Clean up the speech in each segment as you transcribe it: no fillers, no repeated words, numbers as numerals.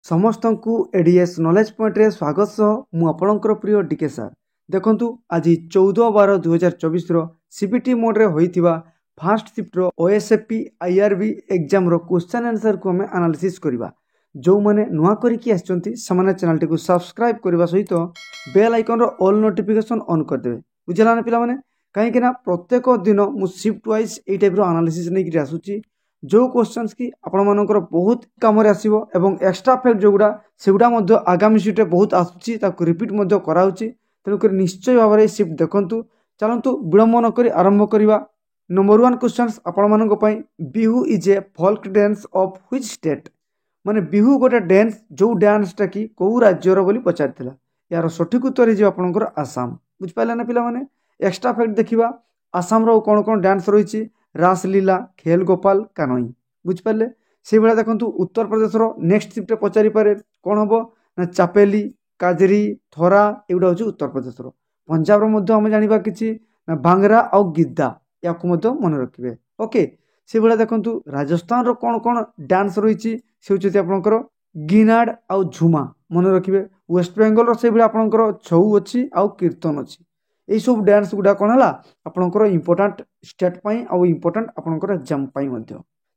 समस्त को ADS knowledge point रे स्वागत सह मु आपणकर प्रिय डीके सार देखंतु आज 14/12/2024 रो सीबीटी मोड रे होइथिबा फास्ट शिफ्ट रो ओएसएफपी आईआरबी एग्जाम रो क्वेश्चन आंसर को हमें एनालिसिस करबा। जो माने नुआ करिकि आछंती समाने चैनल को सब्सक्राइब करबा सहित बेल आइकन रो ऑल नोटिफिकेशन ऑन कर देबे। बुझला ना पिला माने काहे कि ना प्रत्येक दिन मु शिफ्ट वाइज ए टाइप रो एनालिसिस नै कि आसुची जो क्वेश्चंस की आपण मानकर बहुत काम रे आसीबो एवं एक्स्ट्रा फैक्ट जोगुडा सेगुडा मध्ये आगामी शिफ्ट बहुत आसुची ताको रिपीट मध्ये कराउची तेनु कर निश्चय भाव रे शिफ्ट देखंतु। चलंतु विलंब न करी आरंभ करिवा। नंबर 1 क्वेश्चंस आपण मानक पई Bihu is a folk dance of which state माने बिहू गोटे डांस जो डांस टा की को राज्य रो बोली पचारथिला यार सठिक उत्तर जे आपनकर आसाम। बुझ पाइला ना पिला माने एक्स्ट्रा फैक्ट देखिबा आसाम रो कोन कोन डांस रहिची रासलीला खेल गोपाल कानई बुझ पारे से भाया देखो उत्तर प्रदेश रो नेक्स्ट शिफ्ट पचारि पारे कौन हम ना चापेली काजरी थरा एगुड़ा हूँ उत्तर प्रदेश रो। पंजाब रो आम जाना कि भांगरा आउ गिद्दा या मन रखिए। ओके से भाया देखो राजस्थान रो कौन कौन डांस रही से आपंकर गिनाड आउ झुमा मन रखिए। वेस्ट बेंगल से भाया आपंकर छऊ अच्छी आउ कीर्तन अच्छी यही सब डांस गुड़ा कौन है आपंकर इंपोर्टाट स्टेट पाई आउ इंपोर्टाट आपंकर एग्जाम पाई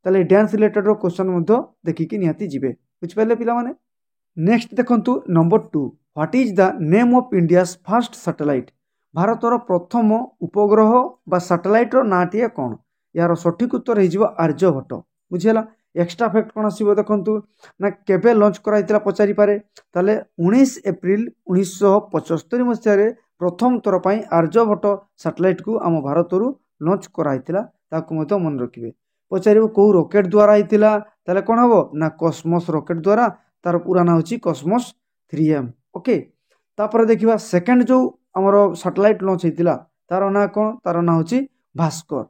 ताले डांस रिलेटेड रो क्वेश्चन देखिकी निहाती जिबे। बुझ पारे पिला माने नेक्स्ट देखंतु number 2 what is the name of India's first satellite भारतर प्रथम उपग्रह बा सैटेलाइट रो नाटिए कौन यार सठिक उत्तर हो आर्यभट्ट। बुझेला एक्स्ट्रा फैक्ट कौन आसीबो देखंतु ना केबे लॉन्च कराइतिला पचारि पारे ताले 19 एप्रिल 1975 मसिया रे प्रथम थर पर आर्यभट्ट सैटेलाइट को आम भारत लॉन्च कराइतिला ताकू मते मन रखिबे। पचारिबो को रॉकेट द्वारा आइतिला ताले कोन हबो ना कॉस्मोस रॉकेट द्वारा तार पूरा ना होची कॉस्मोस 3M। ओके तापर देखिबा सेकंड जो हमर सैटेलाइट लॉन्च हेतिला तार ना कोन तार ना होची भास्कर।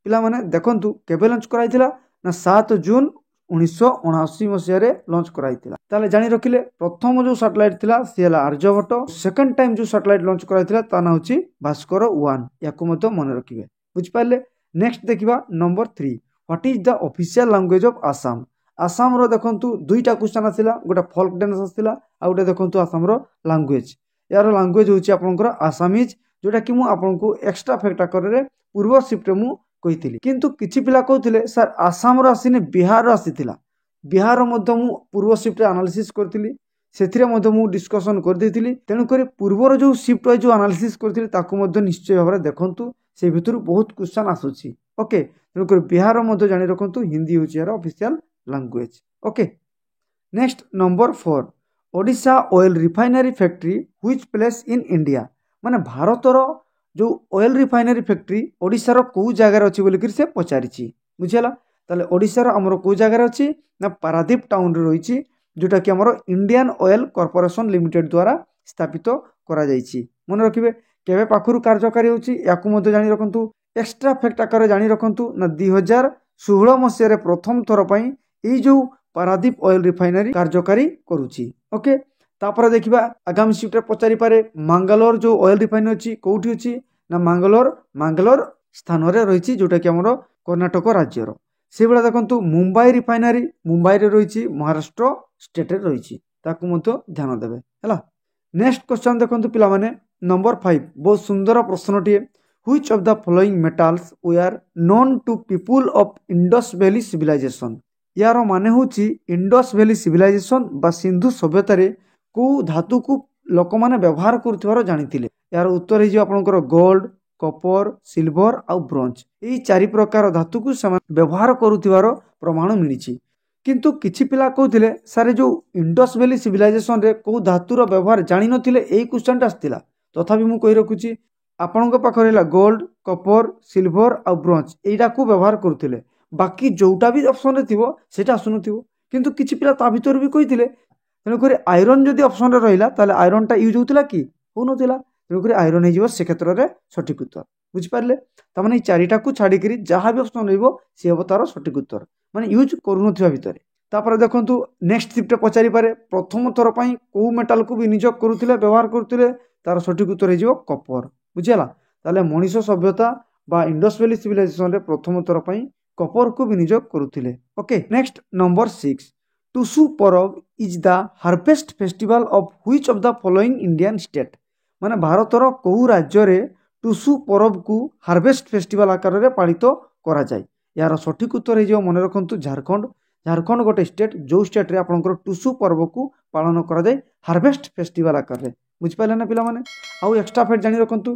पिला माने देखंतु केबे लॉन्च कराइतिला ना 7 जून 1979 मसिया रे लॉन्च कराइतिला ताले जानि रखिले प्रथम जो सैटेलाइट थिला से हला आर्यभट्ट सेकंड टाइम जो सैटेलाइट लॉन्च कराइतिला ता ना होची भास्कर 1 याकू मते मन रखिबे। बुझ पाले नेक्स्ट देखिबा number 3 what is the official language of Assam. Assam रो देखंतु दुईटा क्वेश्चन आसिला गोटा फोल्क डांस आसिला आ गोटे देखंतु आसाम रो लैंग्वेज यार लैंग्वेज होची आपनकर आसामीज जोटा कि मु आपनको एक्स्ट्रा फैक्ट आकर पूर्व शिफ्ट रे मु कहिथिली किंतु किछि पिला कहथिले सर आसाम रो आसिने बिहार रो आसिथिला बिहार मध्ये मु पूर्व शिफ्ट रे एनालिसिस करथिली सेथिरे मध्ये मु डिस्कशन कर देथिली तेनु करी पूर्व जो शिफ्ट रे जो एनालिसिस करथिली ताकू मध्ये निश्चय भाबरे देखंतु से भितर बहुत क्वेश्चन आसुची। ओके तेनु करी बिहार मध्ये जानि रखंतु हिंदी होची यार official language. Okay next number 4 Odisha oil refinery factory which place in India माने भारतर जो ऑयल रिफाइनरी फैक्ट्री ओडिशा रो को जगह अछि बोली कि से पचारिछि। बुझियला ताले ओडिशा रो हमरो को जगह अछि ना पारादीप टाउन रे रहिछि जोटा कि हमरो इंडियन ऑयल कॉर्पोरेशन लिमिटेड द्वारा स्थापित करा जाइछि। मन रखिबे केबे पाखुरु कार्यकारी होछि याकू मध्ये जानि रखंतु एक्स्ट्रा फैक्ट आकार जानि रखंतु ना 2016 मसिया रे प्रथम थर पई ए जो पारादीप ऑयल रिफाइनरी कार्यकारी करूछि। ओके तापर देखिबा आगामी शिफ्ट रे पचारि पारे मंगलोर जो ऑयल रिफाइनरी अछि कोठी अछि ना मंगलोर स्थान रे रहिछि जोटा कि हमरो कर्नाटक राज्य रो। से बेला देखंतु मुंबई रिफाइनरी मुंबई रे रहिछि महाराष्ट्र स्टेट रे रहिछि ताकू मतो ध्यान देबे हला। नेक्स्ट क्वेश्चन देखंतु पिला माने नंबर 5 बहुत सुंदर प्रश्नटिए which of the following metals were known to people of Indus valley civilization यार माने होची इंडस वैली सिविलाइजेशन बा सिंधु सभ्यता रे को धातु को लोक माने व्यवहार करथिवार जानिथिले यार उत्तर हे आपनकर गोल्ड कॉपर सिल्वर आ ब्रोंज एई चारि प्रकार धातु को समान व्यवहार करुथिवार प्रमाण मिलिछि। किंतु किछि पिला कहथिले सारे जो इंडस वैली सिविलाइजेशन रे को धातुर व्यवहार जानि नथिले एई क्वेश्चन आस्तिला तथापि मु कहि रखुछि आपनक पाखरे गोल्ड कॉपर सिल्वर आ ब्रोंज एइटा को व्यवहार करुथिले बाकी जोटा भी ऑप्शन रे थिबो सेटा आसुनथिबो किंतु किछि पिला ता भितर भी कहिथिले तेनु करी आयरन जदि ऑप्शन रे रहिला ताले आयरन टा यूज होतिला कि हो नथिला तेनु करी आयरन हे जिवो से क्षेत्र रे सठिक उत्तर। बुझ पारले त माने चारिटा को छाडी करी जहां भी ऑप्शन रहइबो से हबो तार सठिक उत्तर माने यूज करू नथिबा भितरे। तापर देखंतु नेक्स्ट शिफ्ट पचारि पारे प्रथम थर पई को मेटल को विनियोग करूथिले व्यवहार करूथिले तार सठिक उत्तर हे जिवो कॉपर। बुझियला ताले मनीष सभ्यता बा इंडस वैली सिविलाइजेशन रे प्रथम थर पई कॉपर को विनियोग करूथिले। Okay next number 6 Tusu Parab is the harvest festival of which of the following Indian state. ମାନେ ଭାରତର କେଉଁ ରାଜ୍ୟରେ ଟୁସୁ ପରବକୁ ହାର୍ଭେଷ୍ଟ ଫେଷ୍ଟିଭାଲ ଆକାରରେ ପାଳିତ କରାଯାଏ? ଏହାର ସଠିକ୍ ଉତ୍ତର ହେଇଯିବ, ମନେ ରଖନ୍ତୁ, ଝାରଖଣ୍ଡ। ଝାରଖଣ୍ଡ ଗୋଟେ ଷ୍ଟେଟ୍ ଯେଉଁ ଷ୍ଟେଟ୍ରେ ଆପଣଙ୍କର ଟୁସୁ ପର୍ବକୁ ପାଳନ କରାଯାଏ ହାର୍ଭେଷ୍ଟ ଫେଷ୍ଟିଭାଲ ଆକାରରେ। ବୁଝିପାରିଲେ ନା ପିଲାମାନେ? ଆଉ ଏକ୍ସଟ୍ରା ଫ୍ୟାକ୍ଟ ଜାଣି ରଖନ୍ତୁ,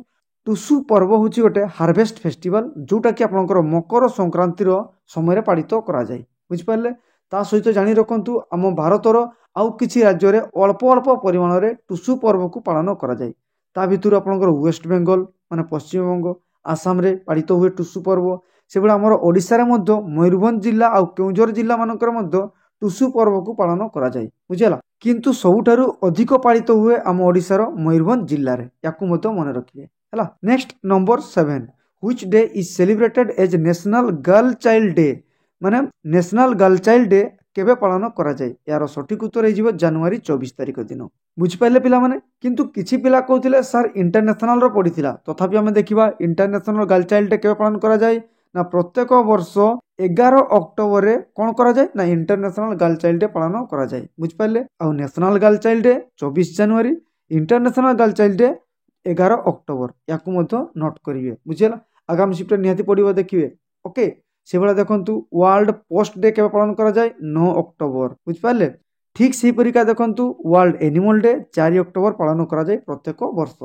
ଟୁସୁ ପର୍ବ ହେଉଛି ଗୋଟେ ହାର୍ଭେଷ୍ଟ ଫେଷ୍ଟିଭାଲ ଯେଉଁଟାକି ଆପଣଙ୍କର ମକର ସଂକ୍ରାନ୍ତିର ସମୟରେ ପାଳିତ କରାଯାଏ। ବୁଝିପାରିଲେ? ତା ସହିତ ଜାଣି ରଖନ୍ତୁ, ଆମ ଭାରତର ଆଉ କିଛି ରାଜ୍ୟରେ ଅଳ୍ପ ଅଳ୍ପ ପରିମାଣରେ ଟୁସୁ ପର୍ବକୁ ପାଳନ କରାଯାଏ। ତା ଭିତରୁ ଆପଣଙ୍କର ୱେଷ୍ଟ ବେଙ୍ଗଲ ମାନେ ପଶ୍ଚିମବଙ୍ଗ, ଆସାମରେ ପାଳିତ ହୁଏ ଟୁସୁ ପର୍ବ। ସେଭଳି ଆମର ଓଡ଼ିଶାରେ ମଧ୍ୟ ମୟୂରଭଞ୍ଜ ଜିଲ୍ଲା ଆଉ କେଉଁଝର ଜିଲ୍ଲା ମାନଙ୍କରେ ମଧ୍ୟ ଟୁସୁ ପର୍ବକୁ ପାଳନ କରାଯାଏ। ବୁଝିହେଲା? କିନ୍ତୁ ସବୁଠାରୁ ଅଧିକ ପାଳିତ ହୁଏ ଆମ ଓଡ଼ିଶାର ମୟୂରଭଞ୍ଜ ଜିଲ୍ଲାରେ। ୟାକୁ ମଧ୍ୟ ମନେ ରଖିବେ ହେଲା। Next number 7, which day is celebrated age national girl child day. ମାନେ ନ୍ୟାସନାଲ ଗାର୍ଲ ଚାଇଲ୍ଡ ଡେ କେବେ ପାଳନ କରାଯାଏ? ଏହାର ସଠିକ୍ ଉତ୍ତର ହେଇଯିବ ଜାନୁଆରୀ 24 ତାରିଖ ଦିନ। ବୁଝିପାରିଲେ ପିଲାମାନେ? କିନ୍ତୁ କିଛି ପିଲା କହୁଥିଲେ ସାର୍ ଇଣ୍ଟରନ୍ୟାସନାଲର ପଡ଼ିଥିଲା। ତଥାପି ଆମେ ଦେଖିବା ଇଣ୍ଟରନ୍ୟାସନାଲ ଗାର୍ଲ ଚାଇଲ୍ଡ ଡେ କେବେ ପାଳନ କରାଯାଏ? ନା ପ୍ରତ୍ୟେକ ବର୍ଷ 11 ଅକ୍ଟୋବରରେ କ'ଣ କରାଯାଏ? ନା ଇଣ୍ଟରନ୍ୟାସନାଲ ଗାର୍ଲ ଚାଇଲ୍ଡ ଡେ ପାଳନ କରାଯାଏ। ବୁଝିପାରିଲେ? ଆଉ ନ୍ୟାସନାଲ ଗାର୍ଲ ଚାଇଲ୍ଡ ଡେ 24 ଜାନୁଆରୀ, ଇଣ୍ଟରନ୍ୟାସନାଲ ଗାର୍ଲ ଚାଇଲ୍ଡ ଡେ 11 ଅକ୍ଟୋବର। ୟାକୁ ମଧ୍ୟ ନୋଟ୍ କରିବେ। ବୁଝିହେଲା? ଆଗାମୀ ସିଫ୍ଟରେ ନିହାତି ପଡ଼ିବ, ଦେଖିବେ। ଓକେ। ସେଭଳିଆ ଦେଖନ୍ତୁ ୱାର୍ଲଡ ପୋଷ୍ଟ ଡେ କେବେ ପାଳନ କରାଯାଏ? 9 ଅକ୍ଟୋବର। ବୁଝିପାରିଲେ? ଠିକ୍ ସେହିପରିକା ଦେଖନ୍ତୁ ୱାର୍ଲଡ ଏନିମଲ ଡେ 4 ଅକ୍ଟୋବର ପାଳନ କରାଯାଏ ପ୍ରତ୍ୟେକ ବର୍ଷ।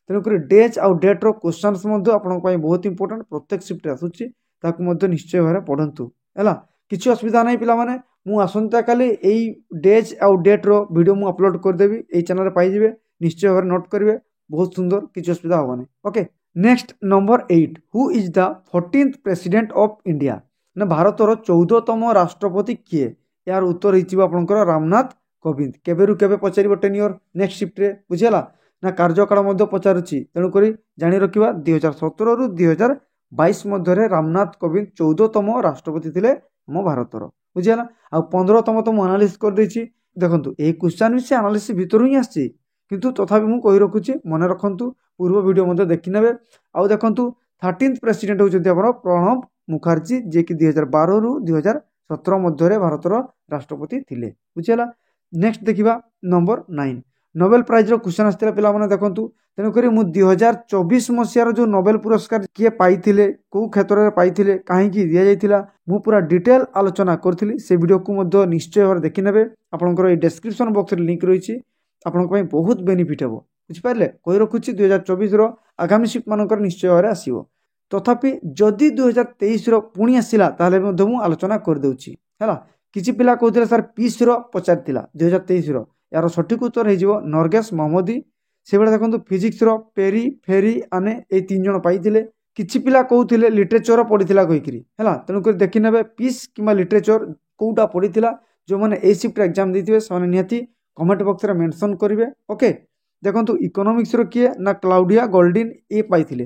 ତେଣୁକରି ଡେଜ୍ ଆଉ ଡେଟ୍ର କ୍ୱେଶ୍ଚନ୍ସ ମଧ୍ୟ ଆପଣଙ୍କ ପାଇଁ ବହୁତ ଇମ୍ପୋର୍ଟାଣ୍ଟ, ପ୍ରତ୍ୟେକ ସିଫ୍ଟରେ ଆସୁଛି। ତାକୁ ମଧ୍ୟ ନିଶ୍ଚୟ ଭାବରେ ପଢ଼ନ୍ତୁ ହେଲା। କିଛି ଅସୁବିଧା ନାହିଁ ପିଲାମାନେ। ମୁଁ ଆସନ୍ତାକାଲି ଏଇ ଡେଜ୍ ଆଉ ଡେଟ୍ର ଭିଡ଼ିଓ ମୁଁ ଅପଲୋଡ଼ କରିଦେବି, ଏଇ ଚ୍ୟାନେଲରେ ପାଇଯିବେ। ନିଶ୍ଚୟ ଭାବରେ ନୋଟ୍ କରିବେ, ବହୁତ ସୁନ୍ଦର, କିଛି ଅସୁବିଧା ହେବନି। Okay. Next number 8, who is the 14th president of India. ନା ଭାରତର 14ତମ ରାଷ୍ଟ୍ରପତି କିଏ? ଏହାର ଉତ୍ତର ହେଇଯିବ ଆପଣଙ୍କର ରାମନାଥ କୋବିନ୍ଦ। କେବେରୁ କେବେ ପଚାରିବ ଟେନିୟର ନେକ୍ସଟ ସିଫ୍ଟରେ। ବୁଝିହେଲା? ନା କାର୍ଯ୍ୟକାଳ ମଧ୍ୟ ପଚାରୁଛି। ତେଣୁକରି ଜାଣି ରଖିବା 2017ରୁ 2022 ମଧ୍ୟରେ ରାମନାଥ କୋବିନ୍ଦ 14ତମ ରାଷ୍ଟ୍ରପତି ଥିଲେ ଆମ ଭାରତର। ବୁଝିହେଲା? ଆଉ 15ତମ ତ ମୁଁ ଆନାଲିସିସ୍ କରିଦେଇଛି। ଦେଖନ୍ତୁ ଏଇ କ୍ୱେଶ୍ଚନ୍ ବି ସେ ଆନାଲିସିସ୍ ଭିତରୁ ହିଁ ଆସିଛି, କିନ୍ତୁ ତଥାପି ମୁଁ କହି ରଖୁଛି, ମନେ ରଖନ୍ତୁ, ପୂର୍ବ ଭିଡ଼ିଓ ମଧ୍ୟ ଦେଖିନେବେ। ଆଉ ଦେଖନ୍ତୁ 13th ପ୍ରେସିଡେଣ୍ଟ ହେଉଛନ୍ତି ଆମର ପ୍ରଣବ ମୁଖାର୍ଜୀ, ଯିଏକି 2012ରୁ 2017 ମଧ୍ୟରେ ଭାରତର ରାଷ୍ଟ୍ରପତି ଥିଲେ। ବୁଝିହେଲା? ନେକ୍ସଟ ଦେଖିବା ନମ୍ବର 9, ନୋବେଲ ପ୍ରାଇଜର କ୍ୱେଶ୍ଚନ୍ ଆସିଥିଲା ପିଲାମାନେ ଦେଖନ୍ତୁ। ତେଣୁକରି ମୁଁ 2024 ମସିହାର ଯେଉଁ ନୋବେଲ ପୁରସ୍କାର କିଏ ପାଇଥିଲେ, କେଉଁ କ୍ଷେତ୍ରରେ ପାଇଥିଲେ, କାହିଁକି ଦିଆଯାଇଥିଲା, ମୁଁ ପୁରା ଡିଟେଲ ଆଲୋଚନା କରିଥିଲି। ସେ ଭିଡ଼ିଓକୁ ମଧ୍ୟ ନିଶ୍ଚୟ ଭାବରେ ଦେଖିନେବେ। ଆପଣଙ୍କର ଏଇ ଡେସ୍କ୍ରିପସନ ବକ୍ସରେ ଲିଙ୍କ ରହିଛି, ଆପଣଙ୍କ ପାଇଁ ବହୁତ ବେନିଫିଟ୍ ହେବ। ବୁଝିପାରିଲେ? କହି ରଖୁଛି 2024ର ଆଗାମୀ ସିଫ୍ଟ ମାନଙ୍କର ନିଶ୍ଚୟ ଭାବରେ ଆସିବ। ତଥାପି ଯଦି 2023ର ପୁଣି ଆସିଲା ତାହେଲେ ମଧ୍ୟ ମୁଁ ଆଲୋଚନା କରିଦେଉଛି ହେଲା। କିଛି ପିଲା କହୁଥିଲେ ସାର୍ ପିସ୍ର ପଚାରିଥିଲା 2023ର। ଏହାର ସଠିକ୍ ଉତ୍ତର ହେଇଯିବ ନରଗେଶ ମହମ୍ମଦୀ। ସେଭଳିଆ ଦେଖନ୍ତୁ ଫିଜିକ୍ସର ପେରି, ଫେରି, ଆନେ ଏଇ 3 ଜଣ ପାଇଥିଲେ। କିଛି ପିଲା କହୁଥିଲେ ଲିଟରେଚର ପଡ଼ିଥିଲା କହିକିରି ହେଲା। ତେଣୁକରି ଦେଖିନେବେ ପିସ୍ କିମ୍ବା ଲିଟରେଚର କେଉଁଟା ପଡ଼ିଥିଲା। ଯେଉଁମାନେ ଏଇ ସିଫ୍ଟରେ ଏକ୍ଜାମ୍ ଦେଇଥିବେ ସେମାନେ ନିହାତି କମେଣ୍ଟ ବକ୍ସରେ ମେନସନ୍ କରିବେ। ଓକେ। ଦେଖନ୍ତୁ ଇକୋନୋମିକ୍ସର କିଏ? ନା କ୍ଲାଉଡ଼ିଆ ଗୋଲ୍ଡିନ୍ ଏ ପାଇଥିଲେ।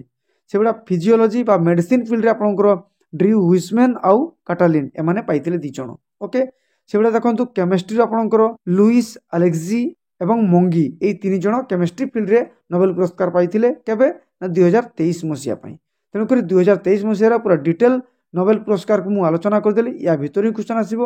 ସେଭଳିଆ ଫିଜିଓଲୋଜି ବା ମେଡ଼ିସିନ ଫିଲ୍ଡରେ ଆପଣଙ୍କର ଡ୍ରିଉ ହୁଇସମ୍ୟାନ୍ ଆଉ କାଟାଲିନ୍ ଏମାନେ ପାଇଥିଲେ 2 ଜଣ। ଓକେ। ସେଭଳିଆ ଦେଖନ୍ତୁ କେମିଷ୍ଟ୍ରିରେ ଆପଣଙ୍କର ଲୁଇସ୍ ଆଲେକ୍ସି ଏବଂ ମଙ୍ଗି ଏଇ 3 ଜଣ କେମିଷ୍ଟ୍ରି ଫିଲ୍ଡରେ ନୋବେଲ ପୁରସ୍କାର ପାଇଥିଲେ। କେବେ? ନା 2023 ମସିହା ପାଇଁ। ତେଣୁକରି 2023 ମସିହାର ପୁରା ଡିଟେଲ ନୋବେଲ ପୁରସ୍କାରକୁ ମୁଁ ଆଲୋଚନା କରିଦେଲି। ୟା ଭିତରୁ ହିଁ କ୍ୱେଶ୍ଚନ୍ ଆସିବ।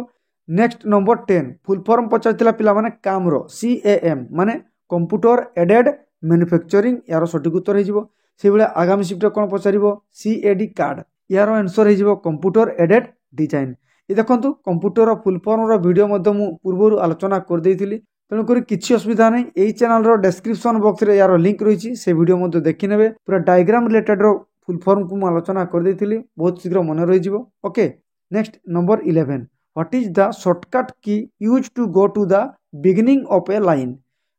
ନେକ୍ସଟ ନମ୍ବର 10, ଫୁଲ୍ ଫର୍ମ ପଚାରିଥିଲା ପିଲାମାନେ କାମ୍ର, CAM ମାନେ କମ୍ପ୍ୟୁଟର ଏଡେଡ୍ ମ୍ୟାନୁଫ୍ୟାକ୍ଚରିଂ। ଏହାର ସଠିକ୍ ଉତ୍ତର ହେଇଯିବ। ସେଇଭଳିଆ ଆଗାମୀ ସିଫ୍ଟରେ କ'ଣ ପଚାରିବ? CAD card. ଏହାର ଆନ୍ସର ହେଇଯିବ କମ୍ପ୍ୟୁଟର ଏଡେଡ୍ ଡିଜାଇନ୍। ଏ ଦେଖନ୍ତୁ କମ୍ପ୍ୟୁଟର ଫୁଲ୍ ଫର୍ମର ଭିଡ଼ିଓ ମଧ୍ୟ ମୁଁ ପୂର୍ବରୁ ଆଲୋଚନା କରିଦେଇଥିଲି। ତେଣୁକରି କିଛି ଅସୁବିଧା ନାହିଁ। ଏଇ ଚ୍ୟାନେଲର ଡେସ୍କ୍ରିପସନ ବକ୍ସରେ ଏହାର ଲିଙ୍କ ରହିଛି, ସେ ଭିଡ଼ିଓ ମଧ୍ୟ ଦେଖିନେବେ। ପୁରା ଡାଇଗ୍ରାମ ରିଲେଟେଡର ଫୁଲ୍ ଫର୍ମକୁ ମୁଁ ଆଲୋଚନା କରିଦେଇଥିଲି, ବହୁତ ଶୀଘ୍ର ମନେ ରହିଯିବ। Okay. Next number 11, what is the shortcut କି use to go to the beginning of A line.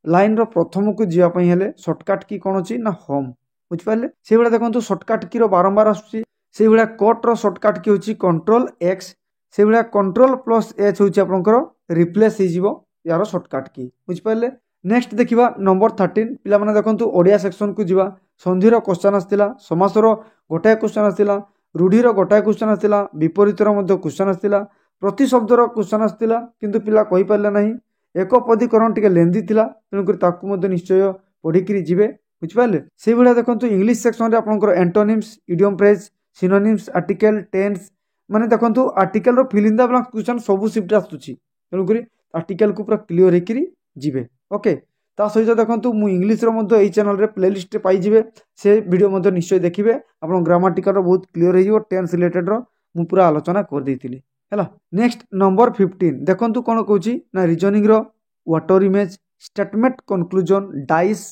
ଲାଇନ୍ର ପ୍ରଥମକୁ ଯିବା ପାଇଁ ହେଲେ ସର୍ଟକଟ୍ କି କ'ଣ ଅଛି? ନା ହୋମ୍। ବୁଝିପାରିଲେ? ସେଇଭଳିଆ ଦେଖନ୍ତୁ ସର୍ଟକଟ୍ କିର ବାରମ୍ବାର ଆସୁଛି। ସେଇଭଳିଆ କୋଟ୍ର ସର୍ଟକଟ୍ କି ହେଉଛି Ctrl+X। ସେଇଭଳିଆ Ctrl+H ହେଉଛି ଆପଣଙ୍କର ରିପ୍ଲେସ୍ ହେଇଯିବ ୟାର ସର୍ଟକଟ୍ କି। ବୁଝିପାରିଲେ? ନେକ୍ସଟ ଦେଖିବା ନମ୍ବର 13, ପିଲାମାନେ ଦେଖନ୍ତୁ ଓଡ଼ିଆ ସେକ୍ସନକୁ ଯିବା। ସନ୍ଧିର କ୍ୱେଶ୍ଚନ୍ ଆସିଥିଲା, ସମାସର ଗୋଟାଏ କ୍ୱେଶ୍ଚନ୍ ଆସିଥିଲା, ରୂଢ଼ିର ଗୋଟାଏ କ୍ୱେଶ୍ଚନ୍ ଆସିଥିଲା, ବିପରୀତର ମଧ୍ୟ କ୍ୱେଶ୍ଚନ୍ ଆସିଥିଲା, ପ୍ରତିଶବ୍ଦର କ୍ୱେଶ୍ଚନ୍ ଆସିଥିଲା, କିନ୍ତୁ ପିଲା କହିପାରିଲେ ନାହିଁ। ଏକପଦୀକରଣ ଟିକେ ଲେନ୍ଦି ଥିଲା, ତେଣୁକରି ତାକୁ ମଧ୍ୟ ନିଶ୍ଚୟ ପଢ଼ିକିରି ଯିବେ। ବୁଝିପାରିଲେ? ସେଇଭଳିଆ ଦେଖନ୍ତୁ ଇଂଲିଶ ସେକ୍ସନରେ ଆପଣଙ୍କର antonyms, idiom phrase, synonyms, article, tense. ମାନେ ଦେଖନ୍ତୁ ଆର୍ଟିକେଲର fill in the blanks question ସବୁ ସିଫ୍ଟରେ ଆସୁଛି। ତେଣୁକରି आर्टिकल को पूरा क्लीयर होकर जीवे। ओके ता सहित देखो मु इंग्लिश यही चैनल रे प्लेलिस्ट पाइबे से वीडियो निश्चय देखिए आप ग्रामाटिकल बहुत क्लीयर हो टेंस रिलेटेड मु पूरा आलोचना कर देती है। नेक्स्ट नंबर 15 देखो कौन कौन ना reasoning water image statement conclusion dice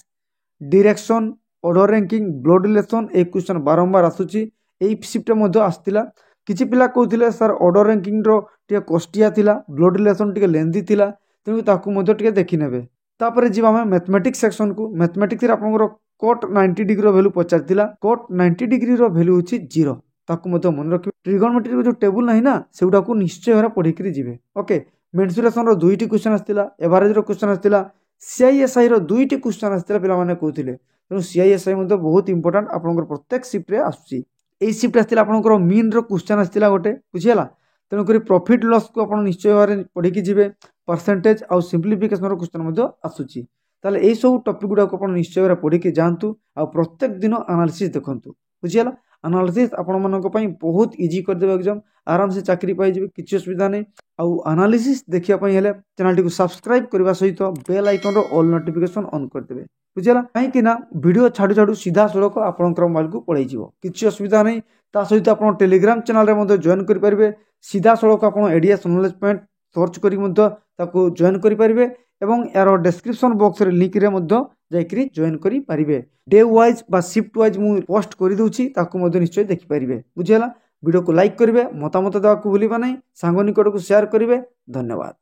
direction order ranking blood relation ए क्वेश्चन बारंबार आसूची एई शिफ्ट मध्ये आस्तिला किछि पिला कहउथिले सर ऑर्डर रैंकिंग रो टिके कष्टिया थिला ब्लड रिलेशन टिके लेंदी थिला तेणु ताकू मध्ये टिके देखि नेबे। तापरे जीवा हमें मैथमेटिक्स सेक्शन को मैथमेटिक्स रे आपनकर कोट 90 डिग्री रो वैल्यू पचारतिला कोट 90 डिग्री रो वैल्यू होछि 0 ताकू मध्ये मन रखि ट्रिगोनोमेट्री रो जो टेबल नाही ना सेउडा को निश्चय हरा पढी करी जीवे। ओके मेंसुरेशन रो दुईटी क्वेश्चन आस्तिला एवरेज रो क्वेश्चन आस्तिला सीआईएसआई रो दुईटी क्वेश्चन आस्तिला पिला माने कहउथिले तेणु सीआईएसआई मध्ये बहुत इंपोर्टेंट आपनकर प्रत्येक शिफ्ट रे आसुची एई शिफ्ट आस्तिला आपनकर मीन रो क्वेश्चन आस्तिला गोटे बुझियला तेणु करी प्रॉफिट लॉस को आपण निश्चय भारे पढी की जीवे परसेंटेज आउ सिंप्लिफिकेशन रो क्वेश्चन मध्ये आसुची ताले एई सब टॉपिक गुडा को आपण निश्चय भारे पढी की जानतु आ प्रत्येक दिन एनालिसिस देखंतु बुझियला एनालिसिस आपण मानक पई बहुत इजी कर देबे एग्जाम आराम से चाकरी पाई जेबे किछि असुविधा नै आउ एनालिसिस देखिया पई हेले चैनल टी को सब्सक्राइब करबा सहित बेल आइकन रो ऑल नोटिफिकेशन ऑन कर देबे बुझियला काहे कि ना वीडियो छाडू छाडू सीधा सड़क आपनकर मोबाइल को पळै जिवो किछि असुविधा नै ता सहित आपण टेलीग्राम चैनल रे मध्ये जॉइन करि परिबे सीधा सड़क आपण एडीएस नॉलेज पॉइंट सर्च करी मध्ये ताको जॉइन करि परिबे एवं यार डिस्क्रिप्शन बॉक्स रे लिंक रे मध्ये जाइकरी जॉइन करि परिबे डे वाइज बा शिफ्ट वाइज मु पोस्ट करि दउची ताको मध्ये निश्चय देखि परिबे बुझियला वीडियो को लाइक करिवे मतामत देवा को भूलिबा नै सांग निकट को शेयर करिवे धन्यवाद।